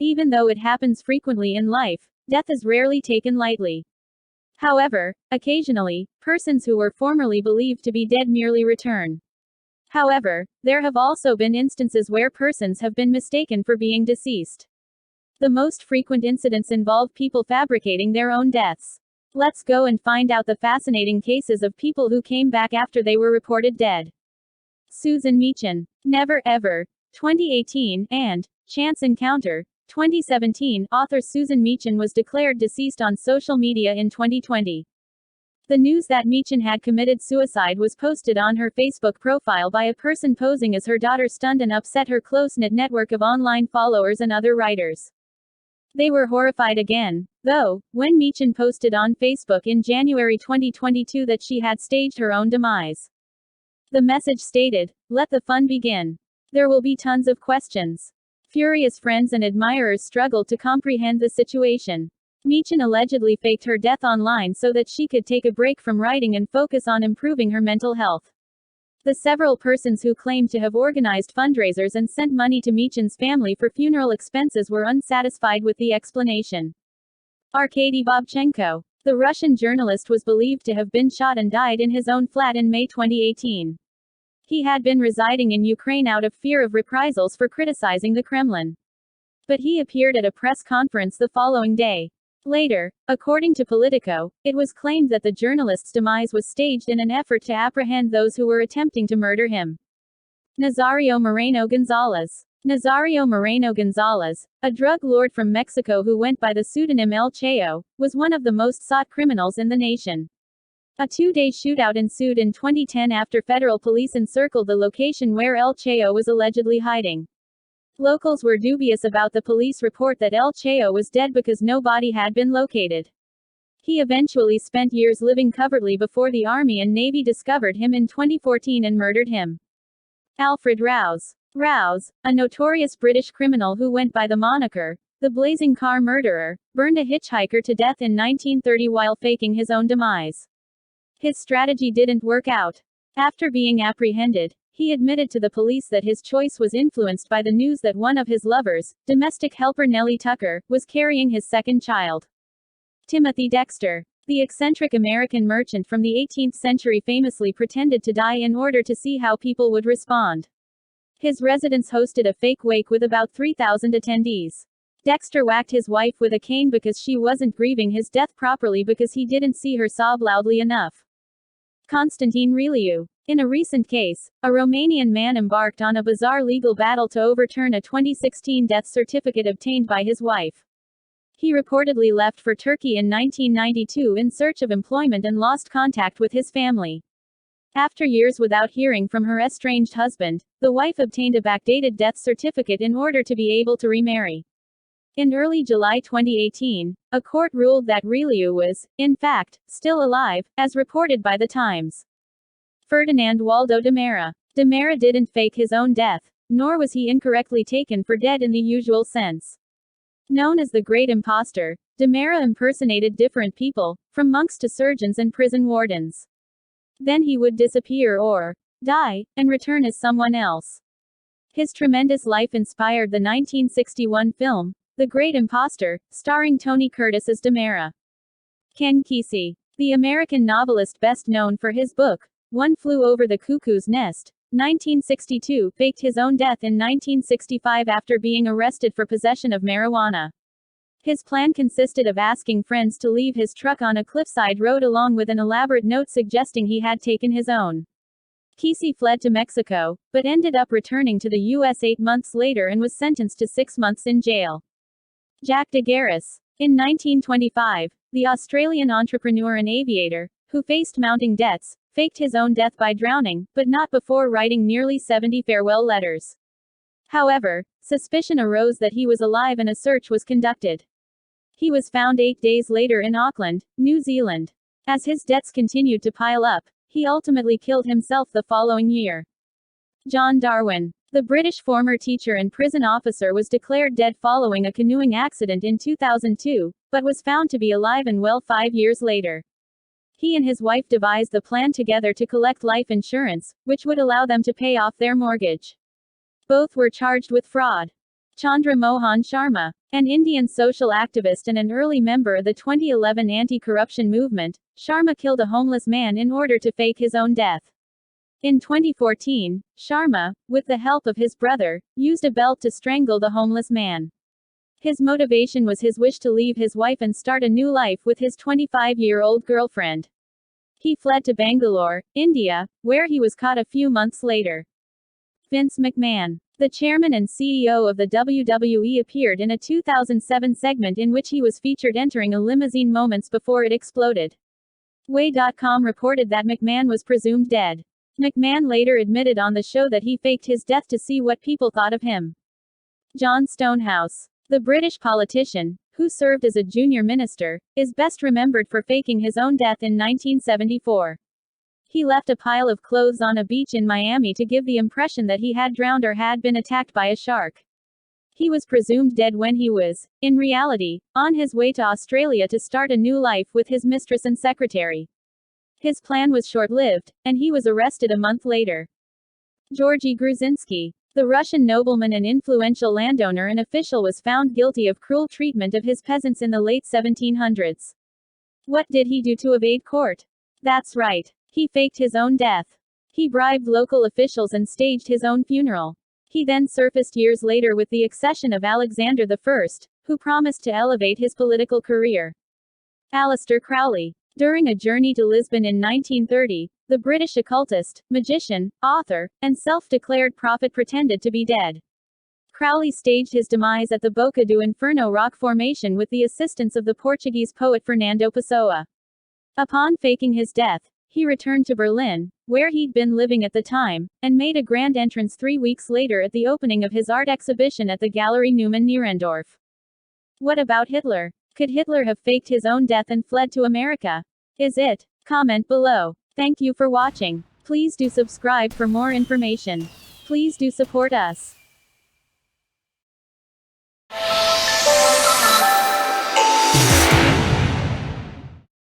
Even though it happens frequently in life, death is rarely taken lightly. However, occasionally, persons who were formerly believed to be dead merely return. However, there have also been instances where persons have been mistaken for being deceased. The most frequent incidents involve people fabricating their own deaths. Let's go and find out the fascinating cases of people who came back after they were reported dead. Susan Meachen. Never Ever, 2018, and Chance Encounter, 2017. Author Susan Meachen was declared deceased on social media in 2020. The news that Meachen had committed suicide was posted on her Facebook profile by a person posing as her daughter stunned and upset her close-knit network of online followers and other writers. They were horrified again, though, when Meachen posted on Facebook in January 2022 that she had staged her own demise. The message stated, "Let the fun begin. There will be tons of questions." Furious friends and admirers struggled to comprehend the situation. Meachen allegedly faked her death online so that she could take a break from writing and focus on improving her mental health. The several persons who claimed to have organized fundraisers and sent money to Meachen's family for funeral expenses were unsatisfied with the explanation. Arkady Babchenko. The Russian journalist was believed to have been shot and died in his own flat in May 2018. He had been residing in Ukraine out of fear of reprisals for criticizing the Kremlin. But he appeared at a press conference the following day. Later, according to Politico, it was claimed that the journalist's demise was staged in an effort to apprehend those who were attempting to murder him. Nazario Moreno Gonzalez. Nazario Moreno Gonzalez, a drug lord from Mexico who went by the pseudonym El Chayo, was one of the most sought criminals in the nation. A two-day shootout ensued in 2010 after federal police encircled the location where El Chayo was allegedly hiding. Locals were dubious about the police report that El Chayo was dead because no body had been located. He eventually spent years living covertly before the Army and Navy discovered him in 2014 and murdered him. Alfred Rouse. Rouse, a notorious British criminal who went by the moniker, the Blazing Car Murderer, burned a hitchhiker to death in 1930 while faking his own demise. His strategy didn't work out. After being apprehended, he admitted to the police that his choice was influenced by the news that one of his lovers, domestic helper Nellie Tucker, was carrying his second child. Timothy Dexter. The eccentric American merchant from the 18th century famously pretended to die in order to see how people would respond. His residence hosted a fake wake with about 3,000 attendees. Dexter whacked his wife with a cane because she wasn't grieving his death properly because he didn't see her sob loudly enough. Constantin Reliu. In a recent case, a Romanian man embarked on a bizarre legal battle to overturn a 2016 death certificate obtained by his wife. He reportedly left for Turkey in 1992 in search of employment and lost contact with his family. After years without hearing from her estranged husband, the wife obtained a backdated death certificate in order to be able to remarry. In early July 2018, a court ruled that Reliu was, in fact, still alive, as reported by The Times. Ferdinand Waldo Demara. Demara didn't fake his own death, nor was he incorrectly taken for dead in the usual sense. Known as the Great Imposter, Demara impersonated different people, from monks to surgeons and prison wardens. Then he would disappear or die, and return as someone else. His tremendous life inspired the 1961 film, The Great Imposter, starring Tony Curtis as Demara. Ken Kesey. The American novelist best known for his book, One Flew Over the Cuckoo's Nest, 1962, faked his own death in 1965 after being arrested for possession of marijuana. His plan consisted of asking friends to leave his truck on a cliffside road along with an elaborate note suggesting he had taken his own. Kesey fled to Mexico, but ended up returning to the U.S. 8 months later and was sentenced to 6 months in jail. Jack de Garis. In 1925, the Australian entrepreneur and aviator, who faced mounting debts, faked his own death by drowning, but not before writing nearly 70 farewell letters. However, suspicion arose that he was alive and a search was conducted. He was found 8 days later in Auckland, New Zealand. As his debts continued to pile up, he ultimately killed himself the following year. John Darwin. The British former teacher and prison officer was declared dead following a canoeing accident in 2002, but was found to be alive and well 5 years later. He and his wife devised the plan together to collect life insurance, which would allow them to pay off their mortgage. Both were charged with fraud. Chandra Mohan Sharma. An Indian social activist and an early member of the 2011 anti-corruption movement, Sharma killed a homeless man in order to fake his own death. In 2014, Sharma, with the help of his brother, used a belt to strangle the homeless man. His motivation was his wish to leave his wife and start a new life with his 25-year-old girlfriend. He fled to Bangalore, India, where he was caught a few months later. Vince McMahon, the chairman and CEO of the WWE, appeared in a 2007 segment in which he was featured entering a limousine moments before it exploded. Way.com reported that McMahon was presumed dead. McMahon later admitted on the show that he faked his death to see what people thought of him. John Stonehouse, the British politician, who served as a junior minister, is best remembered for faking his own death in 1974. He left a pile of clothes on a beach in Miami to give the impression that he had drowned or had been attacked by a shark. He was presumed dead when he was, in reality, on his way to Australia to start a new life with his mistress and secretary. His plan was short-lived, and he was arrested a month later. Georgy Gruzinsky, the Russian nobleman and influential landowner and official, was found guilty of cruel treatment of his peasants in the late 1700s. What did he do to evade court? That's right. He faked his own death. He bribed local officials and staged his own funeral. He then surfaced years later with the accession of Alexander I, who promised to elevate his political career. Aleister Crowley. During a journey to Lisbon in 1930, the British occultist, magician, author, and self-declared prophet pretended to be dead. Crowley staged his demise at the Boca do Inferno rock formation with the assistance of the Portuguese poet Fernando Pessoa. Upon faking his death, he returned to Berlin, where he'd been living at the time, and made a grand entrance 3 weeks later at the opening of his art exhibition at the Gallery Neumann Nierendorf. What about Hitler? Could Hitler have faked his own death and fled to America? Is it? Comment below. Thank you for watching. Please do subscribe for more information. Please do support us.